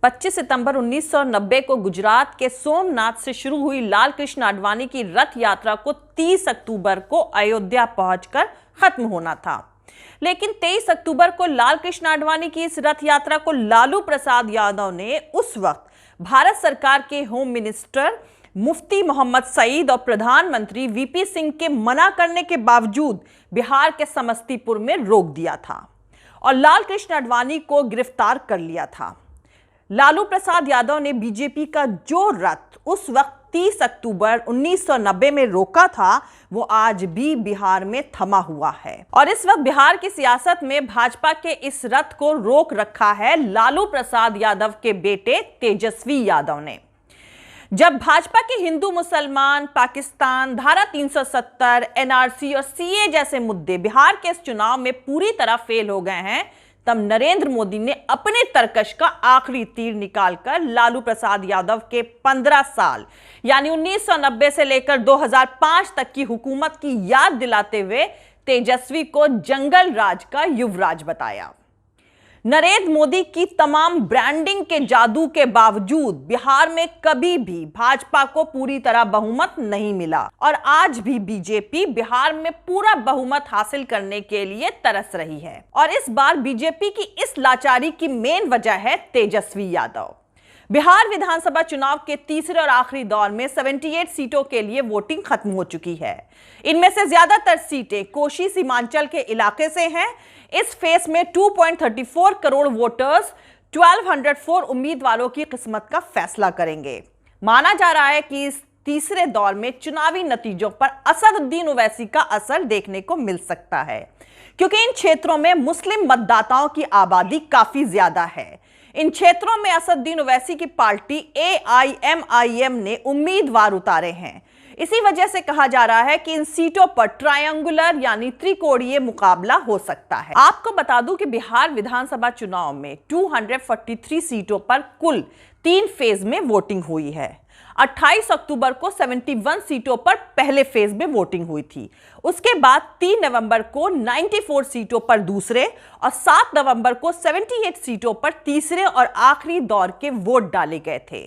25 सितंबर 1990 को गुजरात के सोमनाथ से शुरू हुई लाल कृष्ण आडवाणी की रथ यात्रा को 30 अक्टूबर को अयोध्या पहुंचकर खत्म होना था। लेकिन 23 अक्टूबर को लाल कृष्ण आडवाणी की इस रथ यात्रा को लालू प्रसाद यादव ने उस वक्त भारत सरकार के होम मिनिस्टर मुफ्ती मोहम्मद सईद और प्रधानमंत्री वीपी सिंह के मना करने के बावजूद बिहार के समस्तीपुर में रोक दिया था और लाल कृष्ण आडवाणी को गिरफ्तार कर लिया था। लालू प्रसाद यादव ने बीजेपी का जो रथ उस वक्त 30 अक्टूबर 1990 में रोका था, वो आज भी बिहार में थमा हुआ है और इस वक्त बिहार की सियासत में भाजपा के इस रथ को रोक रखा है लालू प्रसाद यादव के बेटे तेजस्वी यादव ने। जब भाजपा के हिंदू मुसलमान, पाकिस्तान, धारा 370, एनआरसी और सीए जैसे मुद्दे बिहार के इस चुनाव में पूरी तरह फेल हो गए हैं, तब नरेंद्र मोदी ने अपने तरकश का आखिरी तीर निकालकर लालू प्रसाद यादव के 15 साल यानी 1990 से लेकर 2005 तक की हुकूमत की याद दिलाते हुए तेजस्वी को जंगल राज का युवराज बताया। नरेंद्र मोदी की तमाम ब्रांडिंग के जादू के बावजूद बिहार में कभी भी भाजपा को पूरी तरह बहुमत नहीं मिला और आज भी बीजेपी बिहार में पूरा बहुमत हासिल करने के लिए तरस रही है। और इस बार बीजेपी की इस लाचारी की मेन वजह है तेजस्वी यादव। बिहार विधानसभा चुनाव के तीसरे और आखिरी दौर में 78 सीटों के लिए वोटिंग खत्म हो चुकी है। इनमें से ज्यादातर सीटें कोशी सीमांचल के इलाके से हैं। इस फेस में 2.34 करोड़ वोटर्स 1204 उम्मीदवारों की किस्मत का फैसला करेंगे। माना जा रहा है कि इस तीसरे दौर में चुनावी नतीजों पर असदुद्दीन ओवैसी का असर देखने को मिल सकता है, क्योंकि इन क्षेत्रों में मुस्लिम मतदाताओं की आबादी काफी ज्यादा है। इन क्षेत्रों में असदुद्दीन ओवैसी की पार्टी AIMIM ने उम्मीदवार उतारे हैं। इसी वजह से कहा जा रहा है कि इन सीटों पर ट्रायंगुलर यानी त्रिकोणीय मुकाबला हो सकता है। आपको बता दूं कि बिहार विधानसभा चुनाव में 243 सीटों पर कुल 3 फेज में वोटिंग हुई है। 28 अक्टूबर को 71 सीटों पर पहले फेज में वोटिंग हुई थी। उसके बाद 3 नवंबर को 94 सीटों पर दूसरे और 7 नवंबर को 78 सीटों पर तीसरे और आखिरी दौर के वोट डाले गए थे।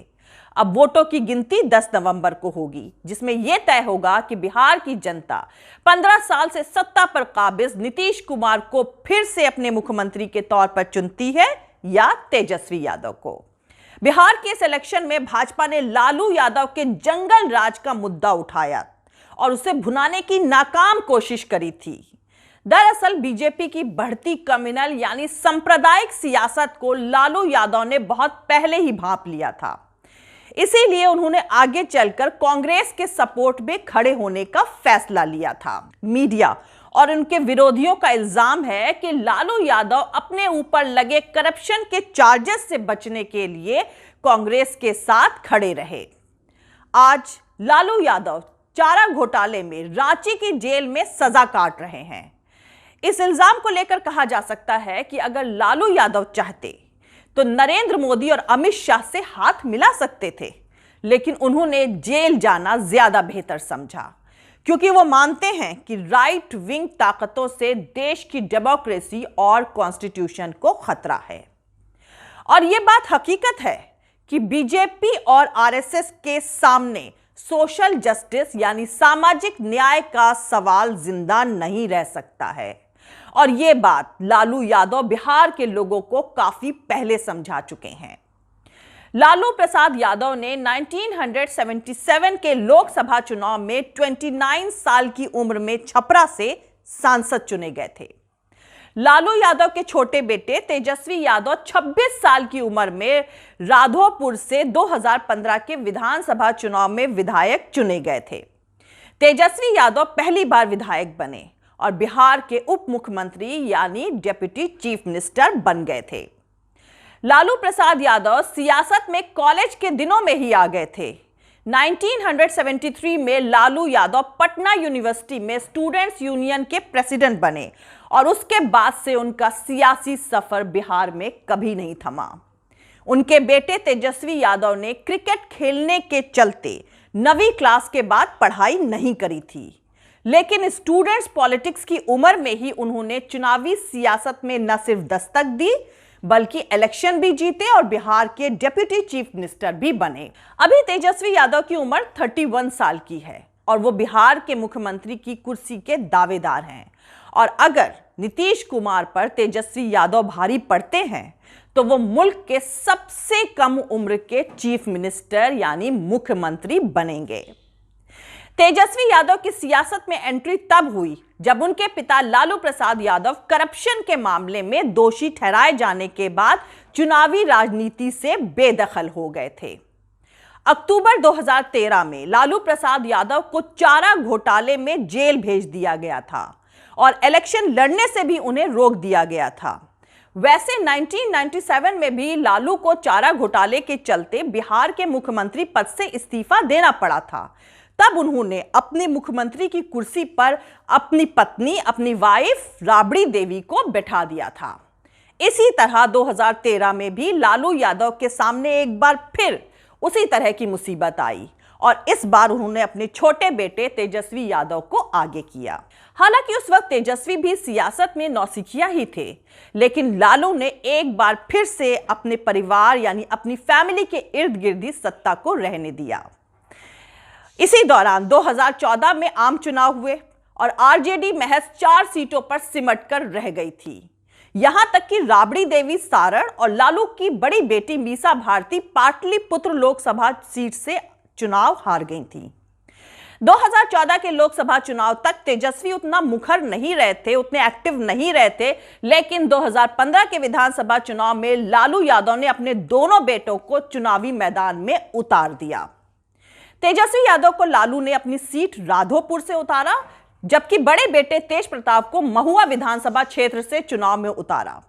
अब वोटों की गिनती 10 नवंबर को होगी, जिसमें यह तय होगा कि बिहार की जनता 15 साल से सत्ता पर काबिज नीतीश कुमार को फिर से अपने मुख्यमंत्री के तौर पर चुनती है या तेजस्वी यादव को। बिहार के इस इलेक्शन में भाजपा ने लालू यादव के जंगल राज का मुद्दा उठाया और उसे भुनाने की नाकाम कोशिश करी थी। दरअसल बीजेपी की बढ़ती कम्युनल यानी सांप्रदायिक सियासत को लालू यादव ने बहुत पहले ही भांप लिया था। इसीलिए उन्होंने आगे चलकर कांग्रेस के सपोर्ट में खड़े होने का फैसला लिया था। मीडिया और उनके विरोधियों का इल्जाम है कि लालू यादव अपने ऊपर लगे करप्शन के चार्जेस से बचने के लिए कांग्रेस के साथ खड़े रहे। आज लालू यादव चारा घोटाले में रांची की जेल में सजा काट रहे हैं। इस इल्जाम को लेकर कहा जा सकता है कि अगर लालू यादव चाहते तो नरेंद्र मोदी और अमित शाह से हाथ मिला सकते थे, लेकिन उन्होंने जेल जाना ज्यादा बेहतर समझा, क्योंकि वो मानते हैं कि राइट विंग ताकतों से देश की डेमोक्रेसी और कॉन्स्टिट्यूशन को खतरा है। और ये बात हकीकत है कि बीजेपी और आरएसएस के सामने सोशल जस्टिस यानी सामाजिक न्याय का सवाल जिंदा नहीं रह सकता है। और यह बात लालू यादव बिहार के लोगों को काफी पहले समझा चुके हैं। लालू प्रसाद यादव ने 1977 के लोकसभा चुनाव में 29 साल की उम्र में छपरा से सांसद चुने गए थे। लालू यादव के छोटे बेटे तेजस्वी यादव 26 साल की उम्र में राधोपुर से 2015 के विधानसभा चुनाव में विधायक चुने गए थे। तेजस्वी यादव पहली बार विधायक बने और बिहार के उप मुख्यमंत्री यानी डिप्टी चीफ मिनिस्टर बन गए थे। लालू प्रसाद यादव सियासत में कॉलेज के दिनों में ही आ गए थे। 1973 में लालू यादव पटना यूनिवर्सिटी में स्टूडेंट्स यूनियन के प्रेसिडेंट बने और उसके बाद से उनका सियासी सफर बिहार में कभी नहीं थमा। उनके बेटे तेजस्वी यादव ने क्रिकेट खेलने के चलते 9वीं क्लास के बाद पढ़ाई नहीं करी थी, लेकिन स्टूडेंट्स पॉलिटिक्स की उम्र में ही उन्होंने चुनावी सियासत में न सिर्फ दस्तक दी बल्कि इलेक्शन भी जीते और बिहार के डिप्टी चीफ मिनिस्टर भी बने। अभी तेजस्वी यादव की उम्र 31 साल की है और वो बिहार के मुख्यमंत्री की कुर्सी के दावेदार हैं। और अगर नीतीश कुमार पर तेजस्वी यादव भारी पड़ते हैं तो वो मुल्क के सबसे कम उम्र के चीफ मिनिस्टर यानी मुख्यमंत्री बनेंगे। तेजस्वी यादव की सियासत में एंट्री तब हुई जब उनके पिता लालू प्रसाद यादव करप्शन के मामले में दोषी ठहराए जाने के बाद चुनावी राजनीति से बेदखल हो गए थे। अक्टूबर 2013 में लालू प्रसाद यादव को चारा घोटाले में जेल भेज दिया गया था और इलेक्शन लड़ने से भी उन्हें रोक दिया गया था। वैसे 1997 में भी लालू को चारा घोटाले के चलते बिहार के मुख्यमंत्री पद से इस्तीफा देना पड़ा था। तब उन्होंने अपने मुख्यमंत्री की कुर्सी पर अपनी पत्नी, अपनी वाइफ राबड़ी देवी को बैठा दिया था। इसी तरह 2013 में भी लालू यादव के सामने एक बार फिर उसी तरह की मुसीबत आई और इस बार उन्होंने अपने छोटे बेटे तेजस्वी यादव को आगे किया। हालांकि उस वक्त तेजस्वी भी सियासत में नौसिखिया ही थे, लेकिन लालू ने एक बार फिर से अपने परिवार यानी अपनी फैमिली के इर्द गिर्द ही सत्ता को रहने दिया। इसी दौरान 2014 में आम चुनाव हुए और आरजेडी महज 4 सीटों पर सिमट कर रह गई थी। यहां तक कि राबड़ी देवी सारण और लालू की बड़ी बेटी मीसा भारती पाटलिपुत्र लोकसभा सीट से चुनाव हार गई थी। 2014 के लोकसभा चुनाव तक तेजस्वी उतना मुखर नहीं रहे थे, उतने एक्टिव नहीं रहे थे, लेकिन 2015 के विधानसभा चुनाव में लालू यादव ने अपने दोनों बेटों को चुनावी मैदान में उतार दिया। तेजस्वी यादव को लालू ने अपनी सीट राधोपुर से उतारा, जबकि बड़े बेटे तेज प्रताप को महुआ विधानसभा क्षेत्र से चुनाव में उतारा।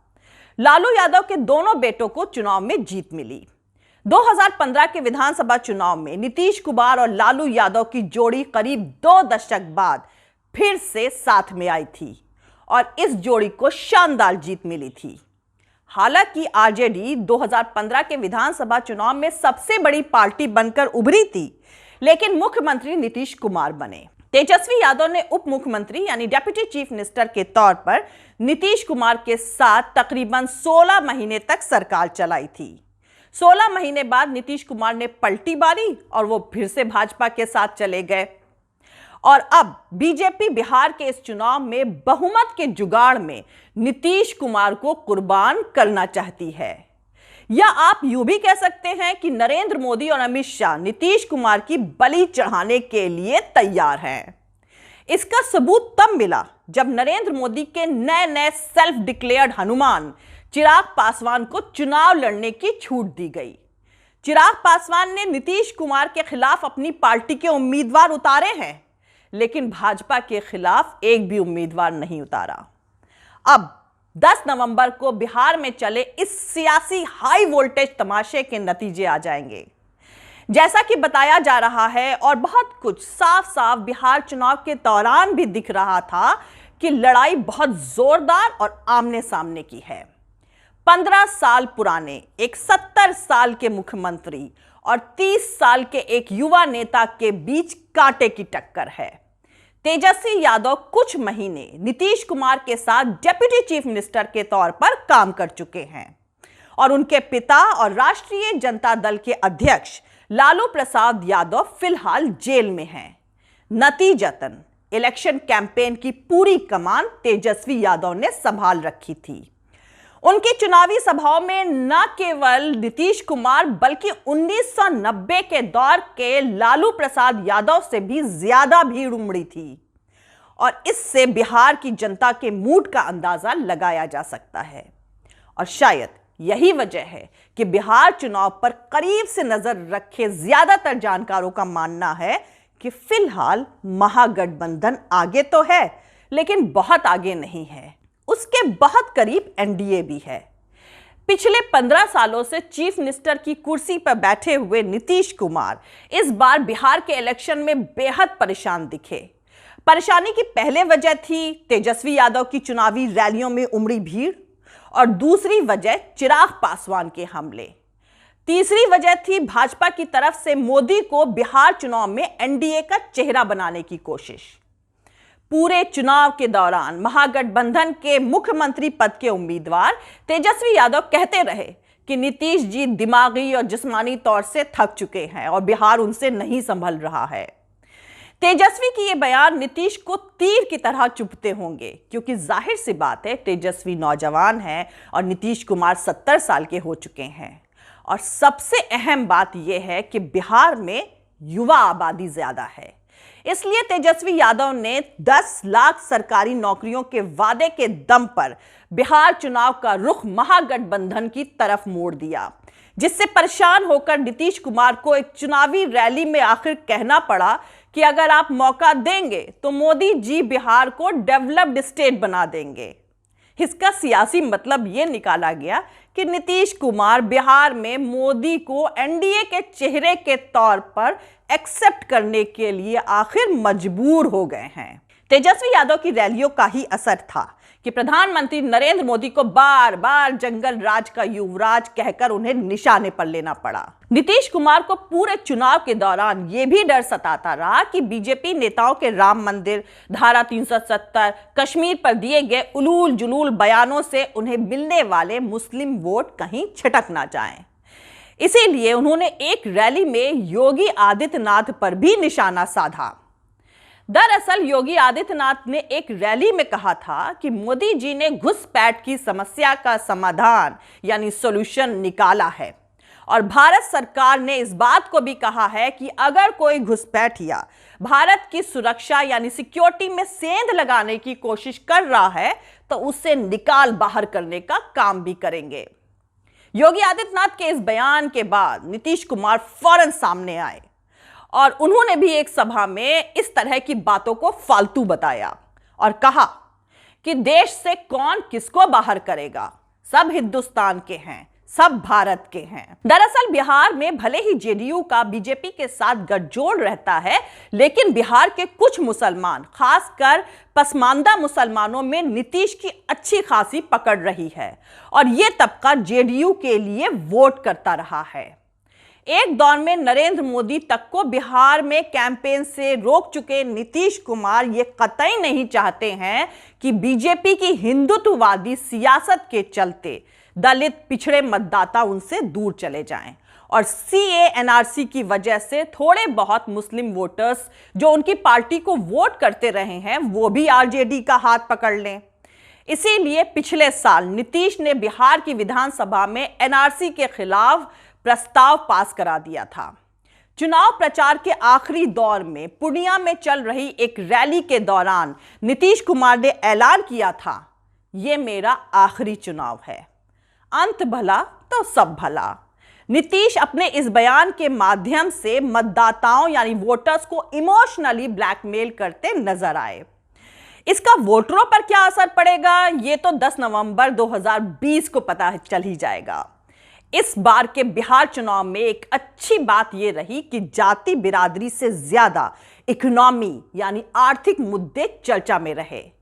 लालू यादव के दोनों बेटों को चुनाव में जीत मिली। 2015 के विधानसभा चुनाव में नीतीश कुमार और लालू यादव की जोड़ी करीब 2 दशक बाद फिर से साथ में आई थी और इस जोड़ी को शानदार जीत मिली थी। हालांकि आरजेडी 2015 के विधानसभा चुनाव में सबसे बड़ी पार्टी बनकर उभरी थी, लेकिन मुख्यमंत्री नीतीश कुमार बने। तेजस्वी यादव ने उप मुख्यमंत्री यानी डिप्टी चीफ मिनिस्टर के तौर पर नीतीश कुमार के साथ तकरीबन 16 महीने तक सरकार चलाई थी। 16 महीने बाद नीतीश कुमार ने पलटी मारी और वो फिर से भाजपा के साथ चले गए और अब बीजेपी बिहार के इस चुनाव में बहुमत के जुगाड़ में नीतीश कुमार को कुर्बान करना चाहती है। या आप यूं भी कह सकते हैं कि नरेंद्र मोदी और अमित शाह नीतीश कुमार की बलि चढ़ाने के लिए तैयार हैं। इसका सबूत तब मिला जब नरेंद्र मोदी के नए सेल्फ डिक्लेयर्ड हनुमान चिराग पासवान को चुनाव लड़ने की छूट दी गई। चिराग पासवान ने नीतीश कुमार के खिलाफ अपनी पार्टी के उम्मीदवार उतारे हैं, लेकिन भाजपा के खिलाफ एक भी उम्मीदवार नहीं उतारा। अब 10 नवंबर को बिहार में चले इस सियासी हाई वोल्टेज तमाशे के नतीजे आ जाएंगे। जैसा कि बताया जा रहा है और बहुत कुछ साफ साफ बिहार चुनाव के दौरान भी दिख रहा था कि लड़ाई बहुत जोरदार और आमने सामने की है। 15 साल पुराने एक 70 साल के मुख्यमंत्री और 30 साल के एक युवा नेता के बीच कांटे की टक्कर है। तेजस्वी यादव कुछ महीने नीतीश कुमार के साथ डिप्टी चीफ मिनिस्टर के तौर पर काम कर चुके हैं और उनके पिता और राष्ट्रीय जनता दल के अध्यक्ष लालू प्रसाद यादव फिलहाल जेल में हैं। नतीजतन इलेक्शन कैंपेन की पूरी कमान तेजस्वी यादव ने संभाल रखी थी। उनकी चुनावी सभाओं में न केवल नीतीश कुमार बल्कि 1990 के दौर के लालू प्रसाद यादव से भी ज्यादा भीड़ उमड़ी थी और इससे बिहार की जनता के मूड का अंदाजा लगाया जा सकता है। और शायद यही वजह है कि बिहार चुनाव पर करीब से नजर रखे ज्यादातर जानकारों का मानना है कि फिलहाल महागठबंधन आगे तो है, लेकिन बहुत आगे नहीं है। उसके बहुत करीब एनडीए भी है। पिछले 15 सालों से चीफ मिनिस्टर की कुर्सी पर बैठे हुए नीतीश कुमार इस बार बिहार के इलेक्शन में बेहद परेशान दिखे। परेशानी की पहले वजह थी तेजस्वी यादव की चुनावी रैलियों में उमड़ी भीड़ और दूसरी वजह चिराग पासवान के हमले। तीसरी वजह थी भाजपा की तरफ से मोदी को बिहार चुनाव में एनडीए का चेहरा बनाने की कोशिश। पूरे चुनाव के दौरान महागठबंधन के मुख्यमंत्री पद के उम्मीदवार तेजस्वी यादव कहते रहे कि नीतीश जी दिमागी और जिस्मानी तौर से थक चुके हैं और बिहार उनसे नहीं संभल रहा है। तेजस्वी की ये बयान नीतीश को तीर की तरह चुभते होंगे, क्योंकि जाहिर सी बात है तेजस्वी नौजवान हैं और नीतीश कुमार 70 साल के हो चुके हैं। और सबसे अहम बात यह है कि बिहार में युवा आबादी ज्यादा है, इसलिए तेजस्वी यादव ने 10 लाख सरकारी नौकरियों के वादे के दम पर बिहार चुनाव का रुख महागठबंधन की तरफ मोड़ दिया, जिससे परेशान होकर नीतीश कुमार को एक चुनावी रैली में आखिर कहना पड़ा कि अगर आप मौका देंगे तो मोदी जी बिहार को डेवलप्ड स्टेट बना देंगे। इसका सियासी मतलब यह निकाला गया कि नीतीश कुमार बिहार में मोदी को एनडीए के चेहरे के तौर पर एक्सेप्ट करने के लिए आखिर मजबूर हो गए हैं। तेजस्वी यादव की रैलियों का ही असर था कि प्रधानमंत्री नरेंद्र मोदी को बार बार जंगल राज का युवराज कहकर उन्हें निशाने पर लेना पड़ा। नीतीश कुमार को पूरे चुनाव के दौरान यह भी डर सताता रहा कि बीजेपी नेताओं के राम मंदिर, धारा 370, कश्मीर पर दिए गए उलूल जुलूल बयानों से उन्हें मिलने वाले मुस्लिम वोट कहीं छिटक ना जाएं। इसीलिए उन्होंने एक रैली में योगी आदित्यनाथ पर भी निशाना साधा। दरअसल योगी आदित्यनाथ ने एक रैली में कहा था कि मोदी जी ने घुसपैठ की समस्या का समाधान यानी सॉल्यूशन निकाला है, और भारत सरकार ने इस बात को भी कहा है कि अगर कोई घुसपैठिया भारत की सुरक्षा यानी सिक्योरिटी में सेंध लगाने की कोशिश कर रहा है तो उसे निकाल बाहर करने का काम भी करेंगे। योगी आदित्यनाथ के इस बयान के बाद नीतीश कुमार फौरन सामने आए और उन्होंने भी एक सभा में इस तरह की बातों को फालतू बताया और कहा कि देश से कौन किसको बाहर करेगा, सब हिंदुस्तान के हैं, सब भारत के हैं। दरअसल बिहार में भले ही जेडीयू का बीजेपी के साथ गठजोड़ रहता है, लेकिन बिहार के कुछ मुसलमान, खासकर पसमानदा मुसलमानों में नीतीश की अच्छी खासी पकड़ रही है और यह तबका जेडीयू के लिए वोट करता रहा है। एक दौर में नरेंद्र मोदी तक को बिहार में कैंपेन से रोक चुके नीतीश कुमार ये कतई नहीं चाहते हैं कि बीजेपी की हिंदुत्ववादी सियासत के चलते दलित पिछड़े मतदाता उनसे दूर चले जाएं और सीए एनआरसी की वजह से थोड़े बहुत मुस्लिम वोटर्स जो उनकी पार्टी को वोट करते रहे हैं वो भी आरजेडी का हाथ पकड़ लें। इसीलिए पिछले साल नीतीश ने बिहार की विधानसभा में एनआरसी के खिलाफ प्रस्ताव पास करा दिया था। चुनाव प्रचार के आखिरी दौर में पूर्णिया में चल रही एक रैली के दौरान नीतीश कुमार ने ऐलान किया था, ये मेरा आखिरी चुनाव है, अंत भला तो सब भला। नीतीश अपने इस बयान के माध्यम से मतदाताओं यानी वोटर्स को इमोशनली ब्लैकमेल करते नजर आए। इसका वोटरों पर क्या असर पड़ेगा ये तो 10 नवंबर 2020 को पता चल ही जाएगा। इस बार के बिहार चुनाव में एक अच्छी बात यह रही कि जाति बिरादरी से ज्यादा इकोनॉमी यानी आर्थिक मुद्दे चर्चा में रहे।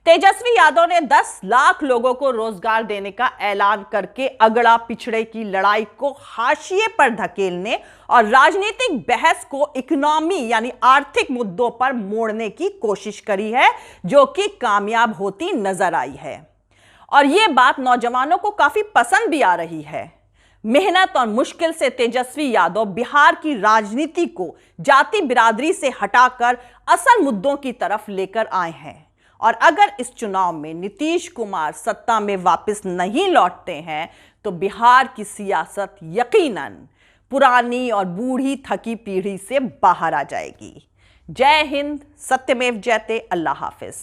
तेजस्वी यादव ने 10 लाख लोगों को रोजगार देने का ऐलान करके अगड़ा पिछड़े की लड़ाई को हाशिए पर धकेलने और राजनीतिक बहस को इकोनॉमी यानी आर्थिक मुद्दों पर मोड़ने की कोशिश करी है, जो कि कामयाब होती नजर आई है। और यह बात नौजवानों को काफी पसंद भी आ रही है। मेहनत और मुश्किल से तेजस्वी यादव बिहार की राजनीति को जाति बिरादरी से हटाकर असल मुद्दों की तरफ लेकर आए हैं। और अगर इस चुनाव में नीतीश कुमार सत्ता में वापस नहीं लौटते हैं तो बिहार की सियासत यकीनन पुरानी और बूढ़ी थकी पीढ़ी से बाहर आ जाएगी। जय हिंद, सत्यमेव जयते, अल्लाह हाफिज।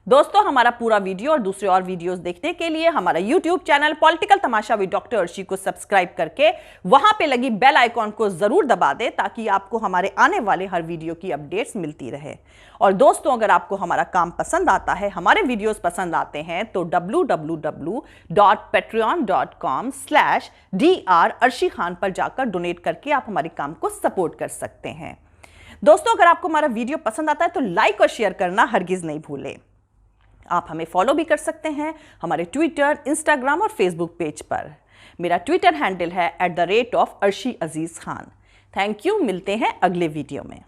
दोस्तों, हमारा पूरा वीडियो और दूसरे और वीडियोस देखने के लिए हमारा YouTube channel political Tamasha with doctor Arshi को सब्सक्राइब करके वहां पे लगी बेल आइकॉन को जरूर दबा दें ताकि आपको हमारे आने वाले हर वीडियो की अपडेट्स मिलती रहे। और दोस्तों, अगर आपको हमारा काम पसंद आता है, हमारे वीडियोस पसंद आते हैं तो www.patreon.com/dr अर्शी खान पर जाकर डोनेट करके आप हमारे काम को सपोर्ट कर सकते हैं। दोस्तों, अगर आपको हमारा वीडियो पसंद आता है तो लाइक और शेयर करना हरगिज नहीं भूलें। आप हमें फॉलो भी कर सकते हैं हमारे ट्विटर, इंस्टाग्राम और फेसबुक पेज पर। मेरा ट्विटर हैंडल है @arshi_aziz khan। थैंक यू, मिलते हैं अगले वीडियो में।